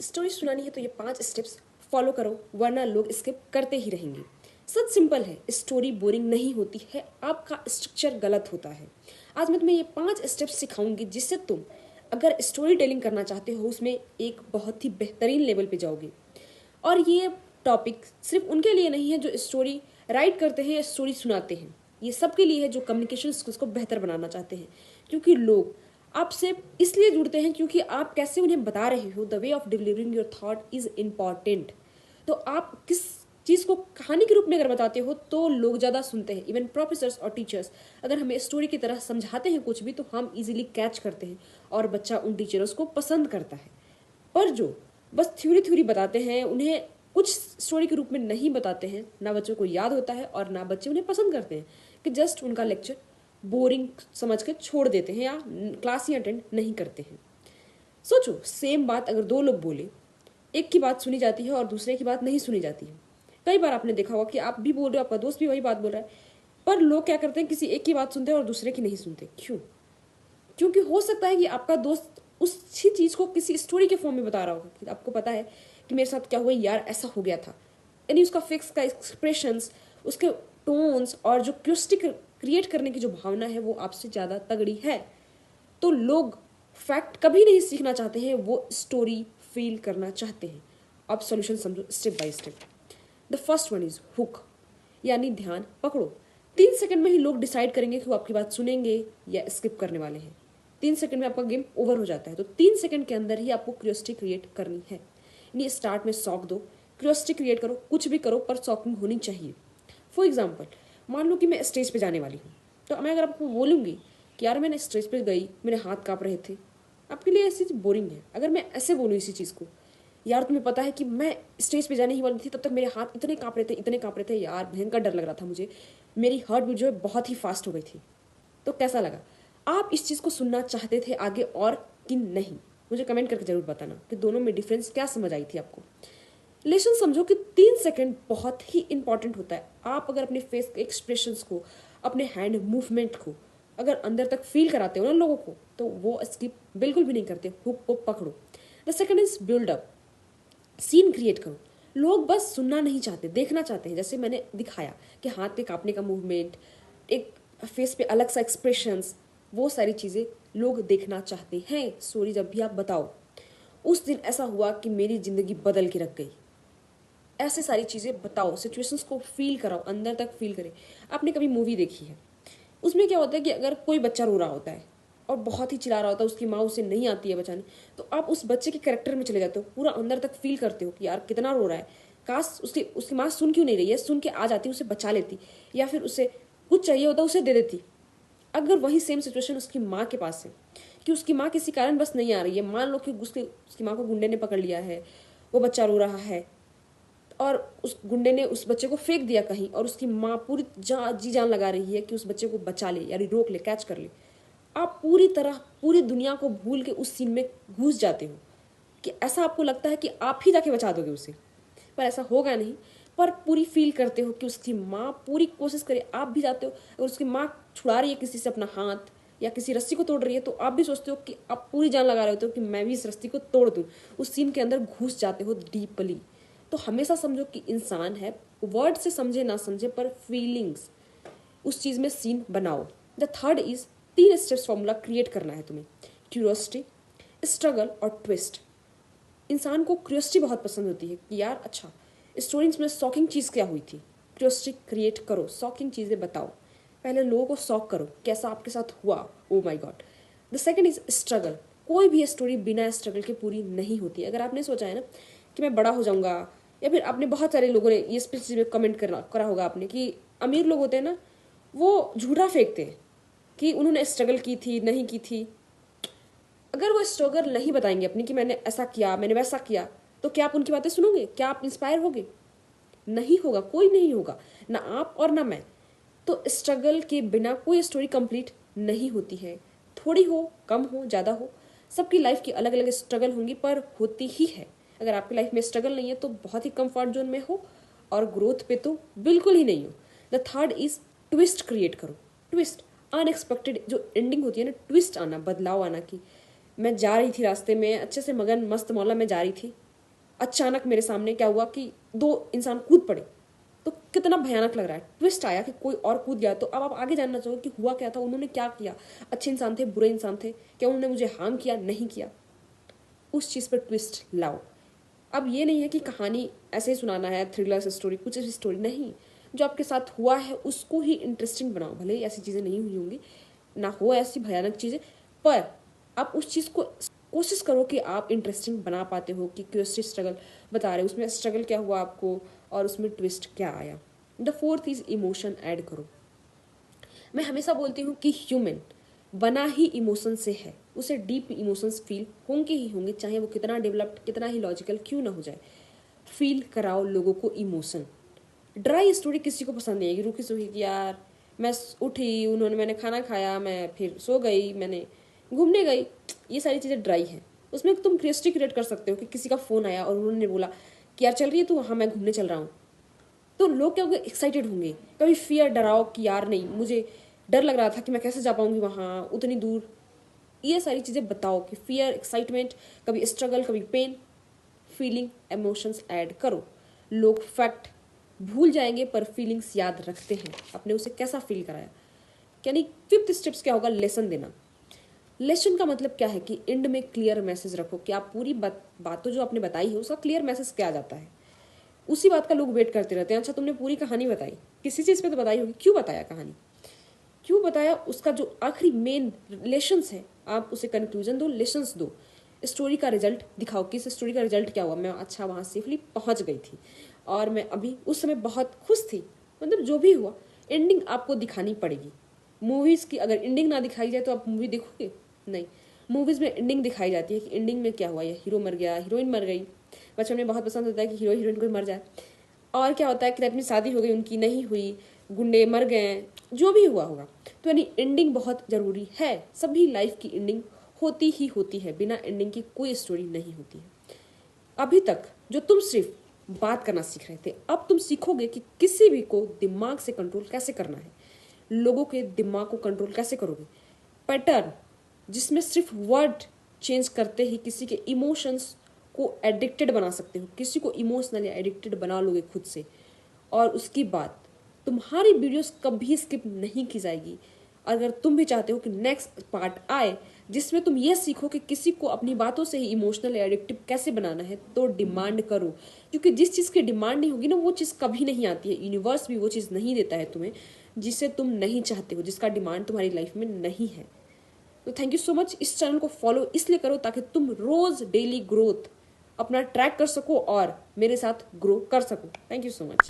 Story सुनानी है तो ये 5 स्टेप्स फॉलो करो, वरना लोग स्किप करते ही रहेंगे। सच सिंपल है, स्टोरी बोरिंग नहीं होती है, आपका स्ट्रक्चर गलत होता है। आज मैं तुम्हें ये 5 स्टेप्स सिखाऊंगी जिससे तुम अगर स्टोरी टेलिंग करना चाहते हो उसमें एक बहुत ही बेहतरीन लेवल पे जाओगे। और ये टॉपिक सिर्फ उनके लिए नहीं है जो स्टोरी राइट करते हैं या स्टोरी सुनाते हैं, ये सबके लिए है जो कम्युनिकेशन स्किल्स को बेहतर बनाना चाहते हैं। क्योंकि लोग आपसे इसलिए जुड़ते हैं क्योंकि आप कैसे उन्हें बता रहे हो, the way of delivering your thought is important. तो आप किस चीज़ को कहानी के रूप में अगर बताते हो तो लोग ज़्यादा सुनते हैं। इवन प्रोफेसर्स और टीचर्स अगर हमें स्टोरी की तरह समझाते हैं कुछ भी तो हम इजीली कैच करते हैं और बच्चा उन टीचर्स को पसंद करता है। पर जो बस थ्योरी थ्योरी बताते हैं, उन्हें कुछ स्टोरी के रूप में नहीं बताते हैं, ना बच्चों को याद होता है और ना बच्चे उन्हें पसंद करते हैं, कि जस्ट उनका लेक्चर बोरिंग समझ के छोड़ देते हैं या क्लास ही अटेंड नहीं करते हैं। सोचो, सेम बात अगर 2 लोग बोले, एक की बात सुनी जाती है और दूसरे की बात नहीं सुनी जाती है। कई बार आपने देखा होगा कि आप भी बोल रहे हो, आपका दोस्त भी वही बात बोल रहा है, पर लोग क्या करते हैं, किसी एक की बात सुनते हैं और दूसरे की नहीं सुनते। क्यों? क्योंकि हो सकता है कि आपका दोस्त उसी चीज़ को किसी स्टोरी के फॉर्म में बता रहा होगा कि आपको पता है कि मेरे साथ क्या हुआ यार, ऐसा हो गया था। यानी उसका फिक्स का एक्सप्रेशंस, उसके टोन्स और जो क्यूरियोसिटी क्रिएट करने की जो भावना है वो आपसे ज़्यादा तगड़ी है। तो लोग फैक्ट कभी नहीं सीखना चाहते हैं, वो स्टोरी फील करना चाहते हैं। अब सॉल्यूशन समझो step by step. The first one is hook, यानी ध्यान पकड़ो। 3 सेकंड में ही लोग डिसाइड करेंगे कि वो आपकी बात सुनेंगे या स्किप करने वाले हैं। 3 सेकंड में आपका गेम ओवर हो जाता है। तो 3 सेकंड के अंदर ही आपको क्यूरियोसिटी क्रिएट करनी है। यानी स्टार्ट में शॉक दो, क्यूरियोसिटी क्रिएट करो, कुछ भी करो पर शॉकिंग होनी चाहिए। फॉर एग्जाम्पल, मान लो कि मैं स्टेज पे जाने वाली हूँ, तो मैं अगर आपको बोलूँगी कि यार मैंने स्टेज पे गई, मेरे हाथ काँप रहे थे, आपके लिए ऐसी चीज़ बोरिंग है। अगर मैं ऐसे बोलूँ इसी चीज़ को, यार तुम्हें पता है कि मैं स्टेज पे जाने ही वाली थी, तब तक मेरे हाथ इतने काँप रहे थे, इतने काँप रहे थे यार, भयंकर डर लग रहा था मुझे, मेरी हार्ट बीट जो है बहुत ही फास्ट हो गई थी। तो कैसा लगा? आप इस चीज़ को सुनना चाहते थे आगे और कि नहीं? मुझे कमेंट करके जरूर बताना कि दोनों में डिफरेंस क्या समझ आई थी आपको। लेसन समझो कि 3 सेकंड बहुत ही इंपॉर्टेंट होता है। आप अगर अपने फेस के एक्सप्रेशंस को, अपने हैंड मूवमेंट को अगर अंदर तक फील कराते हो ना लोगों को, तो वो स्किप बिल्कुल भी नहीं करते। हुक को पकड़ो। The second is build up, scene create करो। लोग बस सुनना नहीं चाहते, देखना चाहते हैं। जैसे मैंने दिखाया कि हाथ पे कांपने का मूवमेंट, एक फेस पे अलग सा एक्सप्रेशंस, वो सारी चीज़ें लोग देखना चाहते हैं। स्टोरी जब भी आप बताओ, उस दिन ऐसा हुआ कि मेरी ज़िंदगी बदल के रख गई, ऐसे सारी चीज़ें बताओ, सिचुएशंस को फील कराओ, अंदर तक फील करें। आपने कभी मूवी देखी है, उसमें क्या होता है कि अगर कोई बच्चा रो रहा होता है और बहुत ही चिल्ला रहा होता है, उसकी माँ उसे नहीं आती है बचाने, तो आप उस बच्चे के कैरेक्टर में चले जाते हो, पूरा अंदर तक फील करते हो कि यार कितना रो रहा है, काश उसकी माँ सुन क्यों नहीं रही है, सुन के आ जाती, उसे बचा लेती, या फिर उसे कुछ चाहिए होता उसे दे देती। अगर वही सेम सिचुएशन उसकी माँ के पास है कि उसकी माँ किसी कारण बस नहीं आ रही है, मान लो कि उसकी माँ को गुंडे ने पकड़ लिया है, वो बच्चा रो रहा है और उस गुंडे ने उस बच्चे को फेंक दिया कहीं, और उसकी माँ पूरी जी जान लगा रही है कि उस बच्चे को बचा ले, यानी रोक ले, कैच कर ले। आप पूरी तरह पूरी दुनिया को भूल के उस सीन में घुस जाते हो कि ऐसा आपको लगता है कि आप ही जाके बचा दोगे उसे, पर ऐसा होगा नहीं। पर पूरी फील करते हो कि उसकी माँ पूरी कोशिश करे, आप भी जाते हो। अगर उसकी माँ छुड़ा रही है किसी से अपना हाथ या किसी रस्सी को तोड़ रही है, तो आप भी सोचते हो कि आप पूरी जान लगा रहे होते हो कि मैं भी इस रस्सी को तोड़ दूँ, उस सीन के अंदर घुस जाते हो डीपली। तो हमेशा समझो कि इंसान है, वर्ड से समझे ना समझे पर फीलिंग्स, उस चीज़ में सीन बनाओ। The third is 3 steps formula create करना है तुम्हें। क्यूरियोसिटी, स्ट्रगल और ट्विस्ट। इंसान को क्यूरियोसिटी बहुत पसंद होती है कि यार अच्छा, स्टोरीज में शॉकिंग चीज़ क्या हुई थी। क्यूरियोसिटी क्रिएट करो, शॉकिंग चीज़ें बताओ, पहले लोगों को शॉक करो, कैसा आपके साथ हुआ, oh my God. The second is struggle. कोई भी स्टोरी बिना स्ट्रगल के पूरी नहीं होती। अगर आपने सोचा है ना कि मैं बड़ा हो जाऊंगा, या फिर आपने बहुत सारे लोगों ने ये स्पेसिफिक कमेंट करा होगा आपने कि अमीर लोग होते हैं ना, वो झूठा फेंकते हैं कि उन्होंने स्ट्रगल की थी, नहीं की थी। अगर वो स्ट्रगल नहीं बताएंगे अपनी कि मैंने ऐसा किया, मैंने वैसा किया, तो क्या आप उनकी बातें सुनोगे? क्या आप इंस्पायर होगे? नहीं होगा, कोई नहीं होगा, ना आप और ना मैं। तो स्ट्रगल के बिना कोई स्टोरी कंप्लीट नहीं होती है। थोड़ी हो, कम हो, ज़्यादा हो, सबकी लाइफ की अलग अलग स्ट्रगल होंगी, पर होती ही है। अगर आपकी लाइफ में स्ट्रगल नहीं है तो बहुत ही कंफर्ट जोन में हो, और ग्रोथ पे तो बिल्कुल ही नहीं हो। The third is twist create करो। ट्विस्ट, अनएक्सपेक्टेड जो एंडिंग होती है ना, ट्विस्ट आना, बदलाव आना, कि मैं जा रही थी रास्ते में अच्छे से मगन मस्त मौला में जा रही थी, अचानक मेरे सामने क्या हुआ कि दो इंसान कूद पड़े, तो कितना भयानक लग रहा है। ट्विस्ट आया कि कोई और कूद गया, तो अब आप आगे जानना चाहोगे कि हुआ क्या था, उन्होंने क्या किया, अच्छे इंसान थे, बुरे इंसान थे, क्या उन्होंने मुझे हार्म किया, नहीं किया। उस चीज़ पर ट्विस्ट लाओ। अब ये नहीं है कि कहानी ऐसे ही सुनाना है, थ्रिलर स्टोरी, कुछ ऐसी स्टोरी नहीं, जो आपके साथ हुआ है उसको ही इंटरेस्टिंग बनाओ। भले ही ऐसी चीज़ें नहीं हुई होंगी, ना हो ऐसी भयानक चीज़ें, पर आप उस चीज़ को कोशिश करो कि आप इंटरेस्टिंग बना पाते हो, कि क्यूरियोसिटी स्ट्रगल बता रहे हो, उसमें स्ट्रगल क्या हुआ आपको और उसमें ट्विस्ट क्या आया। The fourth is emotion add करो। मैं हमेशा बोलती हूँ कि ह्यूमन बना ही इमोशन से है, उसे डीप इमोशंस फील होंगे ही होंगे, चाहे वो कितना डेवलप्ड, कितना ही लॉजिकल क्यों ना हो जाए। फील कराओ लोगों को इमोशन। ड्राई स्टोरी किसी को पसंद नहीं आएगी, रूखी सूखी कि यार मैं उठी, मैंने खाना खाया, मैं फिर सो गई, मैंने घूमने गई, ये सारी चीज़ें ड्राई हैं। उसमें तुम क्रिएटिविटी क्रिएट कर सकते हो कि किसी का फ़ोन आया और उन्होंने बोला कि यार चल रही है तू, हाँ मैं घूमने चल रहा हूँ, तो लोग क्या होंगे, एक्साइटेड होंगे। कभी फियर डराओ कि यार नहीं, मुझे डर लग रहा था कि मैं कैसे जा पाऊंगी वहाँ उतनी दूर। ये सारी चीज़ें बताओ कि फियर, एक्साइटमेंट, कभी स्ट्रगल, कभी पेन, फीलिंग, इमोशंस ऐड करो। लोग फैक्ट भूल जाएंगे पर फीलिंग्स याद रखते हैं, आपने उसे कैसा फील कराया। यानी फिफ्थ स्टेप्स क्या होगा, लेसन देना। लेसन का मतलब क्या है कि एंड में क्लियर मैसेज रखो कि आप पूरी बातों जो आपने बताई है उसका क्लियर मैसेज क्या जाता है। उसी बात का लोग वेट करते रहते हैं। अच्छा तुमने पूरी कहानी बताई, किसी चीज़ पे तो बताई होगी, क्यों बताया कहानी, क्यों बताया, उसका जो आखिरी मेन लेसन्स है आप उसे कंक्लूजन दो, लेसन्स दो। स्टोरी का रिजल्ट दिखाओ कि इस स्टोरी का रिजल्ट क्या हुआ। मैं अच्छा वहाँ सेफली पहुँच गई थी और मैं अभी उस समय बहुत खुश थी, मतलब जो भी हुआ एंडिंग आपको दिखानी पड़ेगी। मूवीज़ की अगर एंडिंग ना दिखाई जाए तो आप मूवी देखोगे नहीं। मूवीज़ में एंडिंग दिखाई जाती है कि एंडिंग में क्या हुआ, या हीरो मर गया, हीरोइन मर गई। बच्चों में बहुत पसंद होता है कि हीरो हीरोइन कोई मर जाए। और क्या होता है कि अपनी शादी हो गई, उनकी नहीं हुई, गुंडे मर गए, जो भी हुआ होगा। तो यानी एंडिंग बहुत ज़रूरी है। सभी लाइफ की एंडिंग होती ही होती है, बिना एंडिंग की कोई स्टोरी नहीं होती है। अभी तक जो तुम सिर्फ बात करना सीख रहे थे, अब तुम सीखोगे कि किसी भी को दिमाग से कंट्रोल कैसे करना है, लोगों के दिमाग को कंट्रोल कैसे करोगे। पैटर्न जिसमें सिर्फ वर्ड चेंज करते ही किसी के इमोशंस को एडिक्टेड बना सकते हो, किसी को इमोशनली एडिक्टेड बना लोगे खुद से। और उसकी बात, तुम्हारी वीडियोस कभी स्किप नहीं की जाएगी। अगर तुम भी चाहते हो कि नेक्स्ट पार्ट आए जिसमें तुम ये सीखो कि किसी को अपनी बातों से ही इमोशनल एडिक्टिव कैसे बनाना है, तो डिमांड करो। क्योंकि जिस चीज़ की डिमांड नहीं होगी ना, वो चीज़ कभी नहीं आती है। यूनिवर्स भी वो चीज़ नहीं देता है तुम्हें जिसे तुम नहीं चाहते हो, जिसका डिमांड तुम्हारी लाइफ में नहीं है। तो थैंक यू सो मच। इस चैनल को फॉलो इसलिए करो ताकि तुम रोज डेली ग्रोथ अपना ट्रैक कर सको और मेरे साथ ग्रो कर सको। Thank you so much.